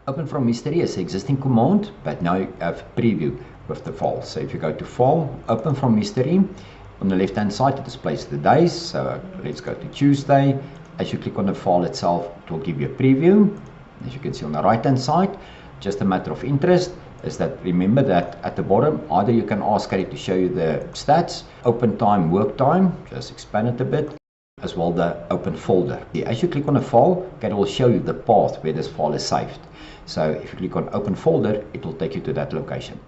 Open from history is the existing command, but now you have preview with the file. So if you go to File, Open from history, on the left hand side it displays the days. So let's go to Tuesday. As you click on the file itself, it will give you a preview. As you can see on the right hand side, just a matter of interest is that remember that at the bottom, either you can ask Caddie to show you the stats, open time, work time, just expand it a bit, as well the open folder. As you click on a file, Caddie will show you the path where this file is saved. So if you click on open folder, it will take you to that location.